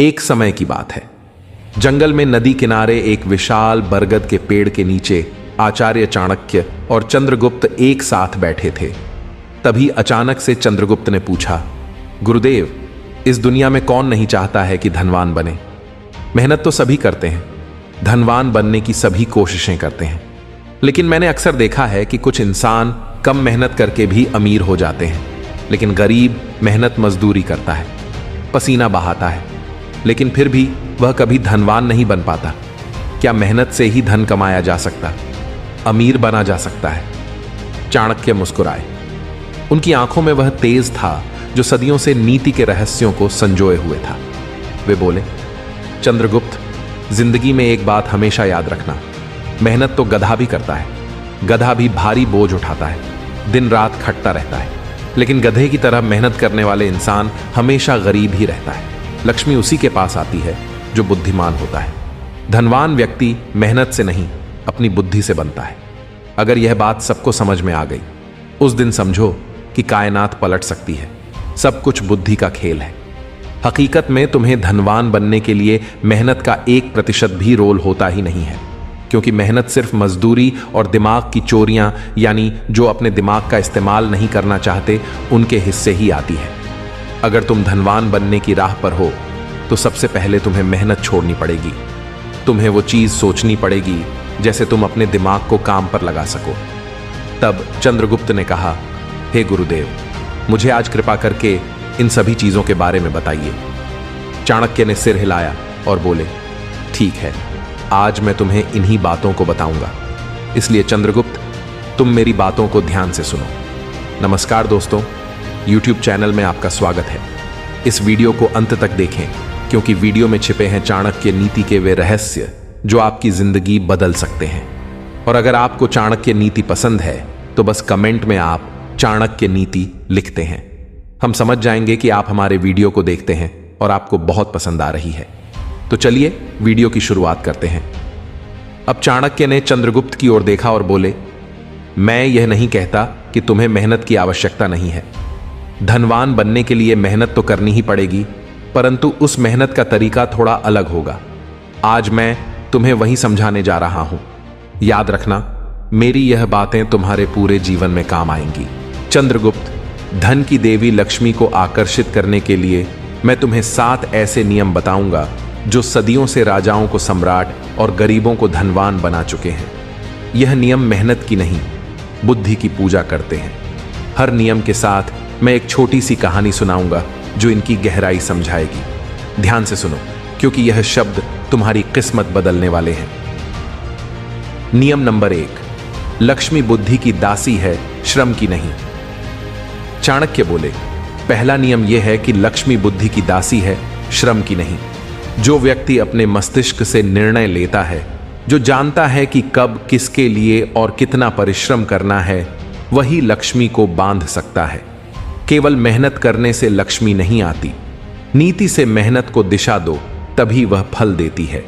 एक समय की बात है। जंगल में नदी किनारे एक विशाल बरगद के पेड़ के नीचे आचार्य चाणक्य और चंद्रगुप्त एक साथ बैठे थे। तभी अचानक से चंद्रगुप्त ने पूछा, गुरुदेव, इस दुनिया में कौन नहीं चाहता है कि धनवान बने? मेहनत तो सभी करते हैं, धनवान बनने की सभी कोशिशें करते हैं, लेकिन मैंने अक्सर देखा है कि कुछ इंसान कम मेहनत करके भी अमीर हो जाते हैं। लेकिन गरीब मेहनत मजदूरी करता है, पसीना बहाता है, लेकिन फिर भी वह कभी धनवान नहीं बन पाता। क्या मेहनत से ही धन कमाया जा सकता, अमीर बना जा सकता है? चाणक्य मुस्कुराए। उनकी आंखों में वह तेज था जो सदियों से नीति के रहस्यों को संजोए हुए था। वे बोले, चंद्रगुप्त, जिंदगी में एक बात हमेशा याद रखना, मेहनत तो गधा भी करता है, गधा भी भारी बोझ उठाता है, दिन रात खटता रहता है, लेकिन गधे की तरह मेहनत करने वाले इंसान हमेशा गरीब ही रहता है। लक्ष्मी उसी के पास आती है जो बुद्धिमान होता है। धनवान व्यक्ति मेहनत से नहीं, अपनी बुद्धि से बनता है। अगर यह बात सबको समझ में आ गई, उस दिन समझो कि कायनात पलट सकती है। सब कुछ बुद्धि का खेल है। हकीकत में तुम्हें धनवान बनने के लिए मेहनत का 1% भी रोल होता ही नहीं है, क्योंकि मेहनत सिर्फ मजदूरी और दिमाग की चोरियां, यानी जो अपने दिमाग का इस्तेमाल नहीं करना चाहते उनके हिस्से ही आती है। अगर तुम धनवान बनने की राह पर हो तो सबसे पहले तुम्हें मेहनत छोड़नी पड़ेगी। तुम्हें वो चीज सोचनी पड़ेगी जैसे तुम अपने दिमाग को काम पर लगा सको। तब चंद्रगुप्त ने कहा, हे गुरुदेव, मुझे आज कृपा करके इन सभी चीजों के बारे में बताइए। चाणक्य ने सिर हिलाया और बोले, ठीक है, आज मैं तुम्हें इन्हीं बातों को बताऊंगा। इसलिए चंद्रगुप्त, तुम मेरी बातों को ध्यान से सुनो। नमस्कार दोस्तों, YouTube चैनल में आपका स्वागत है। इस वीडियो को अंत तक देखें, क्योंकि वीडियो में छिपे हैं चाणक्य नीति के वे रहस्य जो आपकी जिंदगी बदल सकते हैं। और अगर आपको चाणक्य नीति पसंद है तो बस कमेंट में आप चाणक्य नीति लिखते हैं। हम समझ जाएंगे कि आप हमारे वीडियो को देखते हैं और आपको बहुत पसंद आ रही है। तो चलिए वीडियो की शुरुआत करते हैं। अब चाणक्य ने चंद्रगुप्त की ओर देखा और बोले, मैं यह नहीं कहता कि तुम्हें मेहनत की आवश्यकता नहीं है। धनवान बनने के लिए मेहनत तो करनी ही पड़ेगी, परंतु उस मेहनत का तरीका थोड़ा अलग होगा। आज मैं तुम्हें वही समझाने जा रहा हूं। याद रखना, मेरी यह बातें तुम्हारे पूरे जीवन में काम आएंगी। चंद्रगुप्त, धन की देवी लक्ष्मी को आकर्षित करने के लिए मैं तुम्हें 7 ऐसे नियम बताऊंगा जो सदियों से राजाओं को सम्राट और गरीबों को धनवान बना चुके हैं। यह नियम मेहनत की नहीं, बुद्धि की पूजा करते हैं। हर नियम के साथ मैं एक छोटी सी कहानी सुनाऊंगा जो इनकी गहराई समझाएगी। ध्यान से सुनो, क्योंकि यह शब्द तुम्हारी किस्मत बदलने वाले हैं। नियम नंबर 1, लक्ष्मी बुद्धि की दासी है, श्रम की नहीं। चाणक्य बोले, पहला नियम यह है कि लक्ष्मी बुद्धि की दासी है, श्रम की नहीं। जो व्यक्ति अपने मस्तिष्क से निर्णय लेता है, जो जानता है कि कब, किसके लिए और कितना परिश्रम करना है, वही लक्ष्मी को बांध सकता है। केवल मेहनत करने से लक्ष्मी नहीं आती। नीति से मेहनत को दिशा दो, तभी वह फल देती है।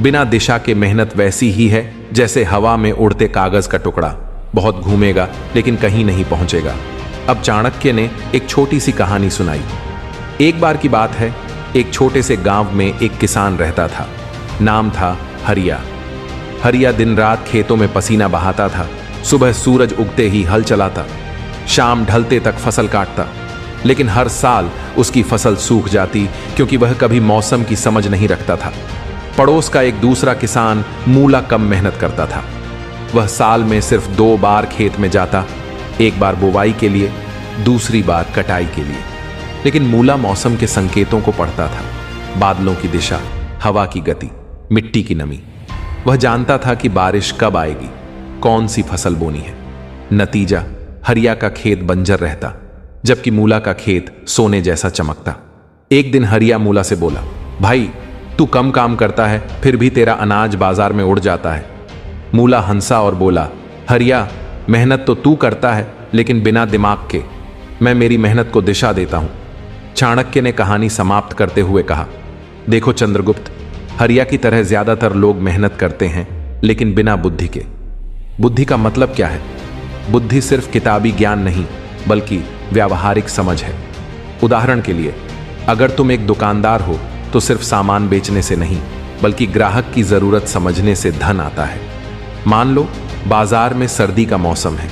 बिना दिशा के मेहनत वैसी ही है जैसे हवा में उड़ते कागज का टुकड़ा, बहुत घूमेगा लेकिन कहीं नहीं पहुंचेगा। अब चाणक्य ने एक छोटी सी कहानी सुनाई। एक बार की बात है, एक छोटे से गांव में एक किसान रहता था। नाम था हरिया। हरिया दिन रात खेतों में पसीना बहाता था। सुबह सूरज उगते ही हल चलाता, शाम ढलते तक फसल काटता, लेकिन हर साल उसकी फसल सूख जाती क्योंकि वह कभी मौसम की समझ नहीं रखता था। पड़ोस का एक दूसरा किसान मूला कम मेहनत करता था। वह साल में सिर्फ 2 बार खेत में जाता, एक बार बुवाई के लिए, दूसरी बार कटाई के लिए। लेकिन मूला मौसम के संकेतों को पढ़ता था, बादलों की दिशा, हवा की गति, मिट्टी की नमी। वह जानता था कि बारिश कब आएगी, कौन सी फसल बोनी है। नतीजा, हरिया का खेत बंजर रहता, जबकि मूला का खेत सोने जैसा चमकता। एक दिन हरिया मूला से बोला, भाई, तू कम काम करता है, फिर भी तेरा अनाज बाजार में उड़ जाता है। मूला हंसा और बोला, हरिया, मेहनत तो तू करता है, लेकिन बिना दिमाग के। मैं मेरी मेहनत को दिशा देता हूं। चाणक्य ने कहानी समाप्त करते हुए कहा, देखो चंद्रगुप्त, हरिया की तरह ज्यादातर लोग मेहनत करते हैं, लेकिन बिना बुद्धि के। बुद्धि का मतलब क्या है? बुद्धि सिर्फ किताबी ज्ञान नहीं, बल्कि व्यावहारिक समझ है। उदाहरण के लिए, अगर तुम एक दुकानदार हो तो सिर्फ सामान बेचने से नहीं, बल्कि ग्राहक की जरूरत समझने से धन आता है। मान लो बाजार में सर्दी का मौसम है।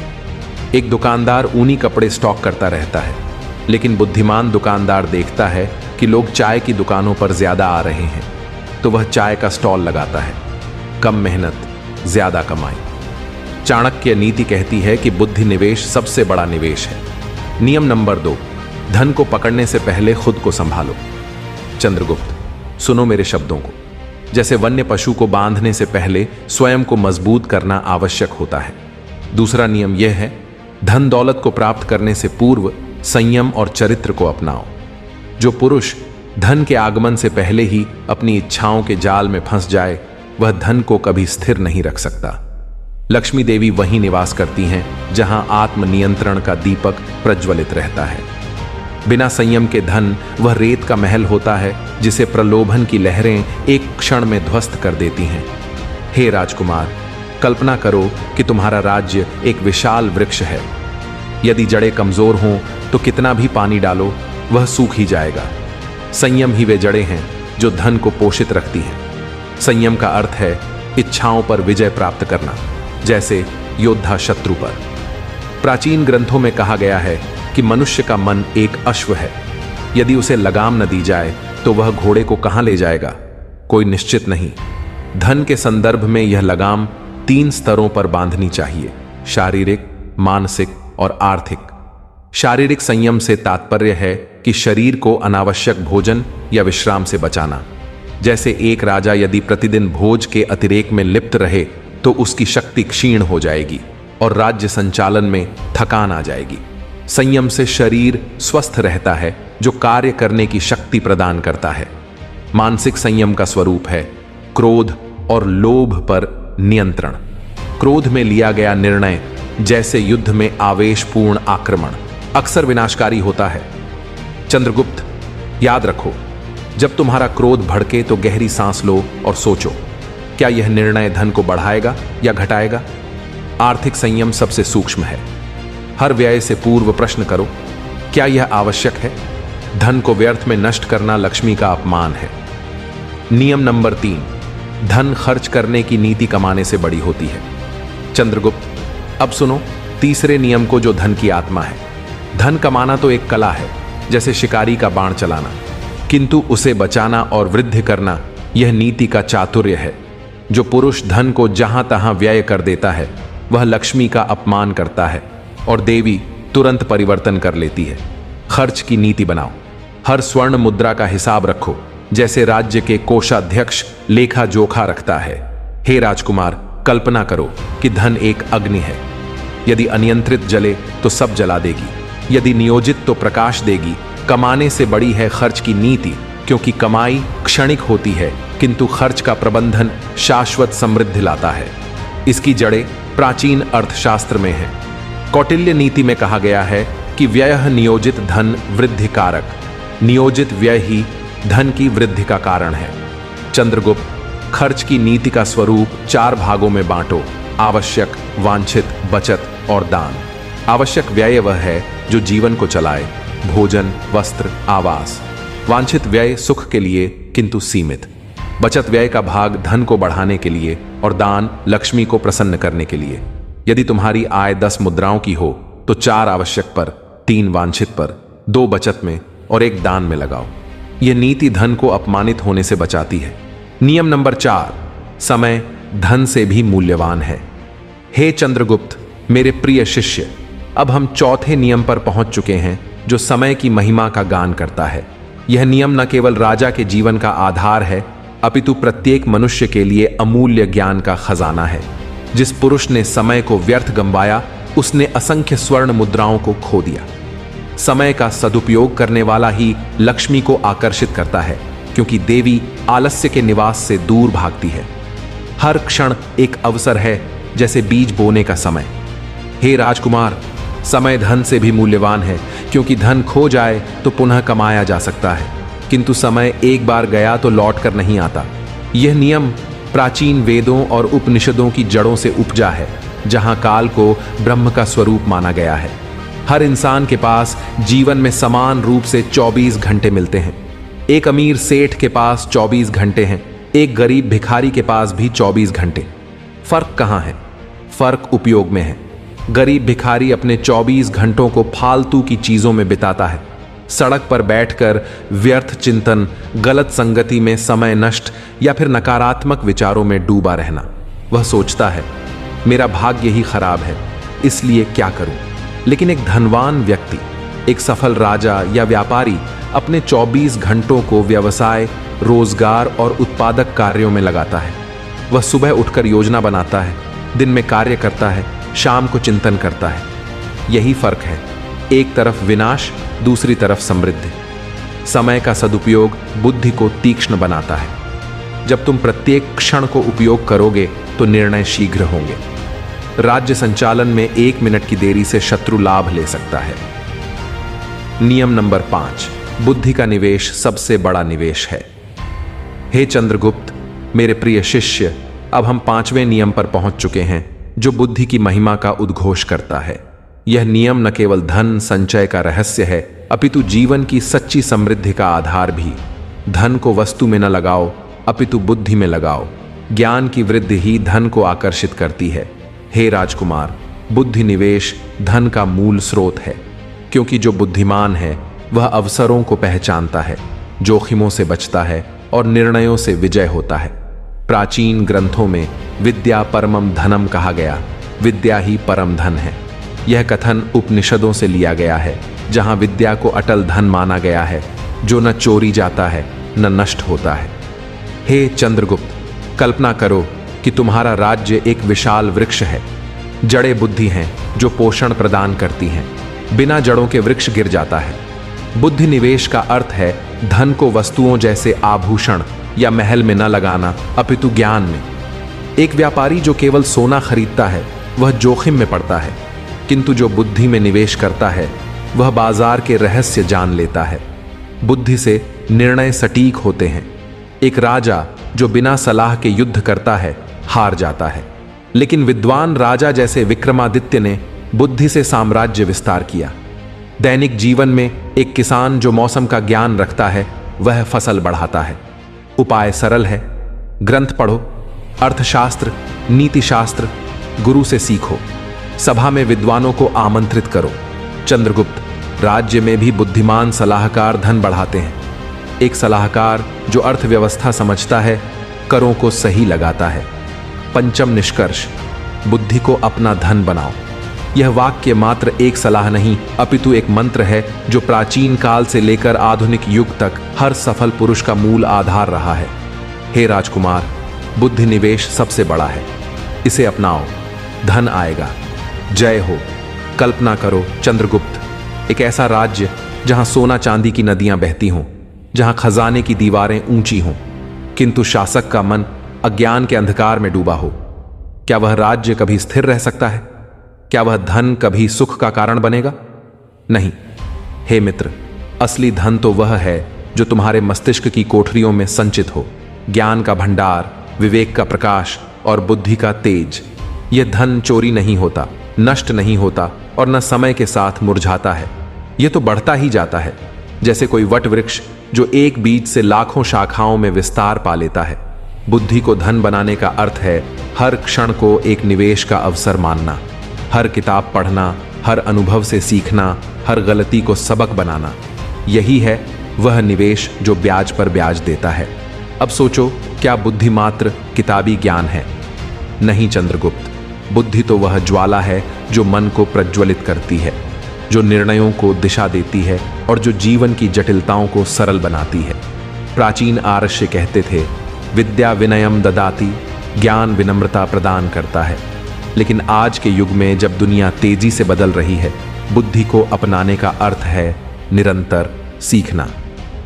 एक दुकानदार ऊनी कपड़े स्टॉक करता रहता है, लेकिन बुद्धिमान दुकानदार देखता है कि लोग चाय की दुकानों पर ज्यादा आ रहे हैं, तो वह चाय का स्टॉल लगाता है। कम मेहनत, ज्यादा कमाई। चाणक्य नीति कहती है कि बुद्धि निवेश सबसे बड़ा निवेश है। नियम नंबर 2, धन को पकड़ने से पहले खुद को संभालो। चंद्रगुप्त, सुनो मेरे शब्दों को। जैसे वन्य पशु को बांधने से पहले स्वयं को मजबूत करना आवश्यक होता है। दूसरा नियम यह है, धन दौलत को प्राप्त करने से पूर्व संयम और चरित्र को अपनाओ। जो पुरुष धन के आगमन से पहले ही अपनी इच्छाओं के जाल में फंस जाए, वह धन को कभी स्थिर नहीं रख सकता। लक्ष्मी देवी वहीं निवास करती हैं जहां आत्मनियंत्रण का दीपक प्रज्वलित रहता है। बिना संयम के धन वह रेत का महल होता है जिसे प्रलोभन की लहरें एक क्षण में ध्वस्त कर देती हैं। हे राजकुमार, कल्पना करो कि तुम्हारा राज्य एक विशाल वृक्ष है। यदि जड़ें कमजोर हों तो कितना भी पानी डालो, वह सूख ही जाएगा। संयम ही वे जड़ें हैं जो धन को पोषित रखती हैं। संयम का अर्थ है इच्छाओं पर विजय प्राप्त करना, जैसे योद्धा शत्रु पर। प्राचीन ग्रंथों में कहा गया है कि मनुष्य का मन एक अश्व है। यदि उसे लगाम न दी जाए तो वह घोड़े को कहां ले जाएगा, कोई निश्चित नहीं। धन के संदर्भ में यह लगाम 3 स्तरों पर बांधनी चाहिए: शारीरिक, मानसिक और आर्थिक। शारीरिक संयम से तात्पर्य है कि शरीर को अनावश्यक भोजन या विश्राम से बचाना। जैसे एक राजा यदि प्रतिदिन भोज के अतिरेक में लिप्त रहे तो उसकी शक्ति क्षीण हो जाएगी और राज्य संचालन में थकान आ जाएगी। संयम से शरीर स्वस्थ रहता है, जो कार्य करने की शक्ति प्रदान करता है। मानसिक संयम का स्वरूप है क्रोध और लोभ पर नियंत्रण। क्रोध में लिया गया निर्णय, जैसे युद्ध में आवेशपूर्ण आक्रमण, अक्सर विनाशकारी होता है। चंद्रगुप्त, याद रखो, जब तुम्हारा क्रोध भड़के तो गहरी सांस लो और सोचो, क्या यह निर्णय धन को बढ़ाएगा या घटाएगा? आर्थिक संयम सबसे सूक्ष्म है। हर व्यय से पूर्व प्रश्न करो, क्या यह आवश्यक है? धन को व्यर्थ में नष्ट करना लक्ष्मी का अपमान है। नियम नंबर 3, धन खर्च करने की नीति कमाने से बड़ी होती है। चंद्रगुप्त, अब सुनो तीसरे नियम को, जो धन की आत्मा है। धन कमाना तो एक कला है, जैसे शिकारी का बाण चलाना, किंतु उसे बचाना और वृद्धि करना यह नीति का चातुर्य है। जो पुरुष धन को जहां तहां व्यय कर देता है, वह लक्ष्मी का अपमान करता है और देवी तुरंत परिवर्तन कर लेती है। खर्च की नीति बनाओ। हर स्वर्ण मुद्रा का हिसाब रखो, जैसे राज्य के कोषाध्यक्ष लेखा जोखा रखता है। हे राजकुमार, कल्पना करो कि धन एक अग्नि है। यदि अनियंत्रित जले तो सब जला देगी, यदि नियोजित तो प्रकाश देगी। कमाने से बड़ी है खर्च की नीति, क्योंकि कमाई क्षणिक होती है, किंतु खर्च का प्रबंधन शाश्वत समृद्धि लाता है। इसकी जड़ें प्राचीन अर्थशास्त्र में हैं। कौटिल्य नीति में कहा गया है कि व्ययः नियोजित धन वृद्धि कारक। नियोजित व्यय ही धन की वृद्धि का कारण है। चंद्रगुप्त, खर्च की नीति का स्वरूप 4 भागों में बांटो: आवश्यक, वांछित, बचत और दान। आवश्यक व्यय वह है जो जीवन को चलाए, भोजन, वस्त्र, आवास। वांछित व्यय सुख के लिए किंतु सीमित। बचत व्यय का भाग धन को बढ़ाने के लिए और दान लक्ष्मी को प्रसन्न करने के लिए। यदि तुम्हारी आय 10 मुद्राओं की हो तो 4 आवश्यक पर, 3 वांछित पर, 2 बचत में और 1 दान में लगाओ। यह नीति धन को अपमानित होने से बचाती है। नियम नंबर 4, समय धन से भी मूल्यवान है। हे चंद्रगुप्त, मेरे प्रिय शिष्य, अब हम चौथे नियम पर पहुंच चुके हैं, जो समय की महिमा का गान करता है। यह नियम न केवल राजा के जीवन का आधार है, अपितु प्रत्येक मनुष्य के लिए अमूल्य ज्ञान का खजाना है। जिस पुरुष ने समय को व्यर्थ गंवाया, उसने असंख्य स्वर्ण मुद्राओं को खो दिया। समय का सदुपयोग करने वाला ही लक्ष्मी को आकर्षित करता है, क्योंकि देवी आलस्य के निवास से दूर भागती है। हर क्षण एक अवसर है, जैसे बीज बोने का समय। हे राजकुमार, समय धन से भी मूल्यवान है, क्योंकि धन खो जाए तो पुनः कमाया जा सकता है, किंतु समय एक बार गया तो लौट कर नहीं आता। यह नियम प्राचीन वेदों और उपनिषदों की जड़ों से उपजा है, जहां काल को ब्रह्म का स्वरूप माना गया है। हर इंसान के पास जीवन में समान रूप से 24 घंटे मिलते हैं। एक अमीर सेठ के पास 24 घंटे हैं, एक गरीब भिखारी के पास भी 24 घंटे। फर्क कहां है? फर्क उपयोग में है। गरीब भिखारी अपने 24 घंटों को फालतू की चीजों में बिताता है। सड़क पर बैठकर व्यर्थ चिंतन, गलत संगति में समय नष्ट या फिर नकारात्मक विचारों में डूबा रहना। वह सोचता है मेरा भाग्य ही खराब है, इसलिए क्या करूं। लेकिन एक धनवान व्यक्ति, एक सफल राजा या व्यापारी अपने 24 घंटों को व्यवसाय, रोजगार और उत्पादक कार्यों में लगाता है। वह सुबह उठकर योजना बनाता है, दिन में कार्य करता है, शाम को चिंतन करता है। यही फर्क है, एक तरफ विनाश, दूसरी तरफ समृद्धि। समय का सदुपयोग बुद्धि को तीक्ष्ण बनाता है। जब तुम प्रत्येक क्षण को उपयोग करोगे तो निर्णय शीघ्र होंगे। राज्य संचालन में 1 मिनट की देरी से शत्रु लाभ ले सकता है। नियम नंबर 5, बुद्धि का निवेश सबसे बड़ा निवेश है। हे चंद्रगुप्त, मेरे प्रिय शिष्य, अब हम 5वें नियम पर पहुंच चुके हैं, जो बुद्धि की महिमा का उद्घोष करता है। यह नियम न केवल धन संचय का रहस्य है, अपितु जीवन की सच्ची समृद्धि का आधार भी। धन को वस्तु में न लगाओ, अपितु बुद्धि में लगाओ। ज्ञान की वृद्धि ही धन को आकर्षित करती है। हे राजकुमार, बुद्धि निवेश धन का मूल स्रोत है, क्योंकि जो बुद्धिमान है वह अवसरों को पहचानता है, जोखिमों से बचता है और निर्णयों से विजय होता है। प्राचीन ग्रंथों में विद्या परमम धनम कहा गया। विद्या ही परम धन है। यह कथन उपनिषदों से लिया गया है, जहां विद्या को अटल धन माना गया है, जो न चोरी जाता है न नष्ट होता है। हे चंद्रगुप्त, कल्पना करो कि तुम्हारा राज्य एक विशाल वृक्ष है। जड़ें बुद्धि हैं जो पोषण प्रदान करती हैं। बिना जड़ों के वृक्ष गिर जाता है। बुद्धि निवेश का अर्थ है धन को वस्तुओं जैसे आभूषण या महल में न लगाना, अपितु ज्ञान में। एक व्यापारी जो केवल सोना खरीदता है वह जोखिम में पड़ता है, किंतु जो बुद्धि में निवेश करता है वह बाजार के रहस्य जान लेता है। बुद्धि से निर्णय सटीक होते हैं। एक राजा जो बिना सलाह के युद्ध करता है हार जाता है, लेकिन विद्वान राजा जैसे विक्रमादित्य ने बुद्धि से साम्राज्य विस्तार किया। दैनिक जीवन में एक किसान जो मौसम का ज्ञान रखता है वह फसल बढ़ाता है। उपाय सरल है, ग्रंथ पढ़ो, अर्थशास्त्र, नीतिशास्त्र, गुरु से सीखो, सभा में विद्वानों को आमंत्रित करो। चंद्रगुप्त, राज्य में भी बुद्धिमान सलाहकार धन बढ़ाते हैं। एक सलाहकार जो अर्थव्यवस्था समझता है, करों को सही लगाता है। पंचम निष्कर्ष, बुद्धि को अपना धन बनाओ। यह वाक्य मात्र एक सलाह नहीं, अपितु एक मंत्र है जो प्राचीन काल से लेकर आधुनिक युग तक हर सफल पुरुष का मूल आधार रहा है। हे राजकुमार, बुद्धि निवेश सबसे बड़ा है, इसे अपनाओ, धन आएगा। जय हो। कल्पना करो चंद्रगुप्त, एक ऐसा राज्य जहां सोना चांदी की नदियां बहती हों, जहां खजाने की दीवारें ऊंची हों, किंतु शासक का मन अज्ञान के अंधकार में डूबा हो। क्या वह राज्य कभी स्थिर रह सकता है? क्या वह धन कभी सुख का कारण बनेगा? नहीं। हे मित्र, असली धन तो वह है जो तुम्हारे मस्तिष्क की कोठरियों में संचित हो। ज्ञान का भंडार, विवेक का प्रकाश और बुद्धि का तेज। यह धन चोरी नहीं होता, नष्ट नहीं होता और न समय के साथ मुरझाता है। यह तो बढ़ता ही जाता है, जैसे कोई वट वृक्ष जो एक बीज से लाखों शाखाओं में विस्तार पा लेता है। बुद्धि को धन बनाने का अर्थ है हर क्षण को एक निवेश का अवसर मानना, हर किताब पढ़ना, हर अनुभव से सीखना, हर गलती को सबक बनाना। यही है वह निवेश जो ब्याज पर ब्याज देता है। अब सोचो, क्या बुद्धि मात्र किताबी ज्ञान है? नहीं चंद्रगुप्त, बुद्धि तो वह ज्वाला है जो मन को प्रज्वलित करती है, जो निर्णयों को दिशा देती है और जो जीवन की जटिलताओं को सरल बनाती है। प्राचीन आर्ष्य कहते थे, विद्या विनयम ददाति, ज्ञान विनम्रता प्रदान करता है। लेकिन आज के युग में जब दुनिया तेजी से बदल रही है, बुद्धि को अपनाने का अर्थ है निरंतर सीखना।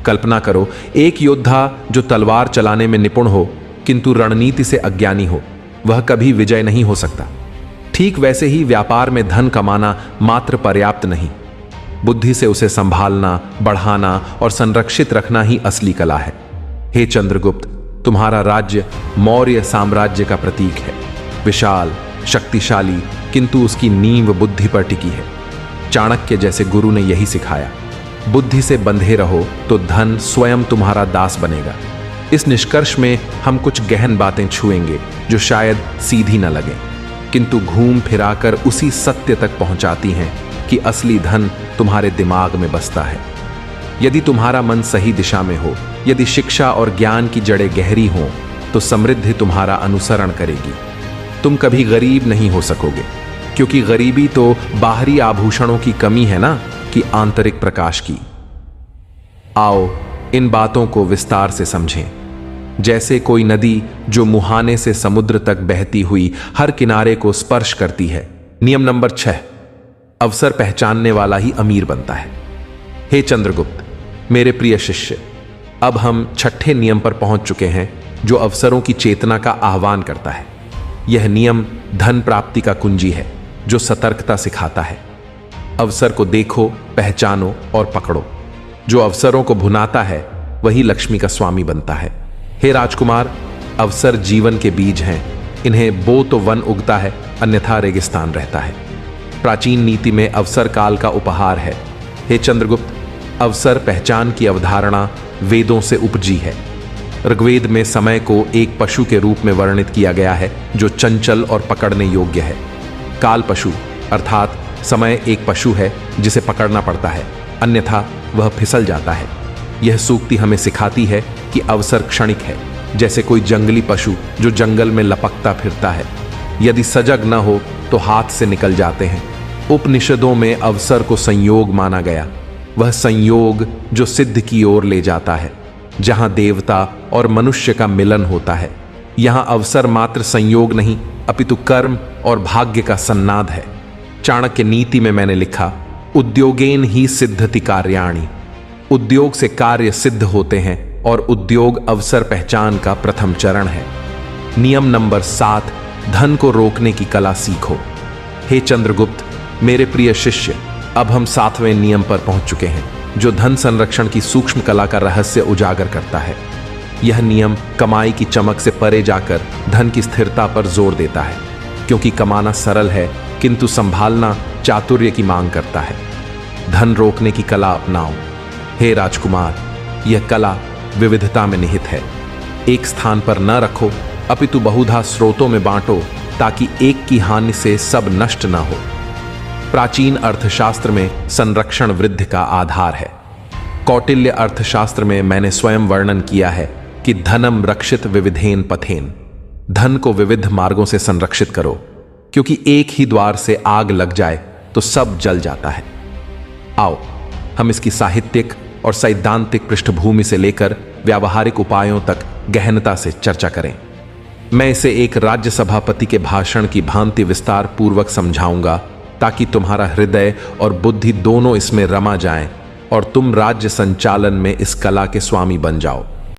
कल्पना करो, एक योद्धा जो तलवार चलाने में निपुण हो किंतु रणनीति से अज्ञानी हो, वह कभी विजय नहीं हो सकता। ठीक वैसे ही व्यापार में धन कमाना मात्र पर्याप्त नहीं, बुद्धि से उसे संभालना, बढ़ाना और संरक्षित रखना ही असली कला है। हे चंद्रगुप्त, तुम्हारा राज्य मौर्य साम्राज्य का प्रतीक है, विशाल, शक्तिशाली, किंतु उसकी नींव बुद्धि पर टिकी है। चाणक्य जैसे गुरु ने यही सिखाया। बुद्धि से बंधे रहो तो धन स्वयं तुम्हारा दास बनेगा। इस निष्कर्ष में हम कुछ गहन बातें छुएंगे जो शायद सीधी न लगे, किंतु घूम फिराकर उसी सत्य तक पहुंचाती हैं कि असली धन तुम्हारे दिमाग में बसता है। यदि तुम्हारा मन सही दिशा में हो, यदि शिक्षा और ज्ञान की जड़ें गहरी हों, तो समृद्धि तुम्हारा अनुसरण करेगी। तुम कभी गरीब नहीं हो सकोगे, क्योंकि गरीबी तो बाहरी आभूषणों की कमी है ना, कि आंतरिक प्रकाश की। आओ इन बातों को विस्तार से समझें। जैसे कोई नदी जो मुहाने से समुद्र तक बहती हुई हर किनारे को स्पर्श करती है। नियम नंबर 6, अवसर पहचानने वाला ही अमीर बनता है। हे चंद्रगुप्त, मेरे प्रिय शिष्य, अब हम छठे नियम पर पहुंच चुके हैं, जो अवसरों की चेतना का आह्वान करता है। यह नियम धन प्राप्ति का कुंजी है, जो सतर्कता सिखाता है। अवसर को देखो, पहचानो और पकड़ो। जो अवसरों को भुनाता है वही लक्ष्मी का स्वामी बनता है। हे राजकुमार, अवसर जीवन के बीज हैं। इन्हें बो तो वन उगता है, अन्यथा रेगिस्तान रहता है। प्राचीन नीति में अवसर काल का उपहार है। हे चंद्रगुप्त, अवसर पहचान की अवधारणा वेदों से उपजी है। ऋग्वेद में समय को एक पशु के रूप में वर्णित किया गया है, जो चंचल और पकड़ने योग्य है। काल पशु अर्थात समय एक पशु है जिसे पकड़ना पड़ता है, अन्यथा वह फिसल जाता है। यह सूक्ति हमें सिखाती है कि अवसर क्षणिक है, जैसे कोई जंगली पशु जो जंगल में लपकता फिरता है। यदि सजग न हो तो हाथ से निकल जाते हैं। उपनिषदों में अवसर को संयोग माना गया, वह संयोग जो सिद्ध की ओर ले जाता है, जहां देवता और मनुष्य का मिलन होता है। यहां अवसर मात्र संयोग नहीं, अपितु कर्म और भाग्य का सन्नाद है। चाणक्य नीति में मैंने लिखा, उद्योगेन ही सिद्धति कार्याणि। उद्योग से कार्य सिद्ध होते हैं और उद्योग अवसर पहचान का प्रथम चरण है। नियम नंबर 7, धन को रोकने की कला सीखो। हे चंद्रगुप्त, मेरे प्रिय शिष्य, अब हम 7वें नियम पर पहुंच चुके हैं, जो धन संरक्षण की सूक्ष्म कला का रहस्य उजागर करता है। यह नियम कमाई की चमक से परे जाकर धन की स्थिरता पर जोर देता है, क्योंकि कमाना सरल है किंतु संभालना चातुर्य की मांग करता है। धन रोकने की कला अपनाओ। हे राजकुमार, यह कला विविधता में निहित है। एक स्थान पर न रखो, अपितु बहुधा स्रोतों में बांटो, ताकि एक की हानि से सब नष्ट न हो। प्राचीन अर्थशास्त्र में संरक्षण वृद्धि का आधार है। कौटिल्य अर्थशास्त्र में मैंने स्वयं वर्णन किया है कि धनम रक्षित विविधेन पथेन। धन को विविध मार्गों से संरक्षित करो, क्योंकि एक ही द्वार से आग लग जाए तो सब जल जाता है। आओ हम इसकी साहित्यिक और सैद्धांतिक पृष्ठभूमि से लेकर व्यावहारिक उपायों तक गहनता से चर्चा करें। मैं इसे एक राज्य सभापति के भाषण की भांति विस्तार पूर्वक समझाऊंगा, ताकि तुम्हारा हृदय और बुद्धि दोनों इसमें रमा जाएं और तुम राज्य संचालन में इस कला के स्वामी बन जाओ।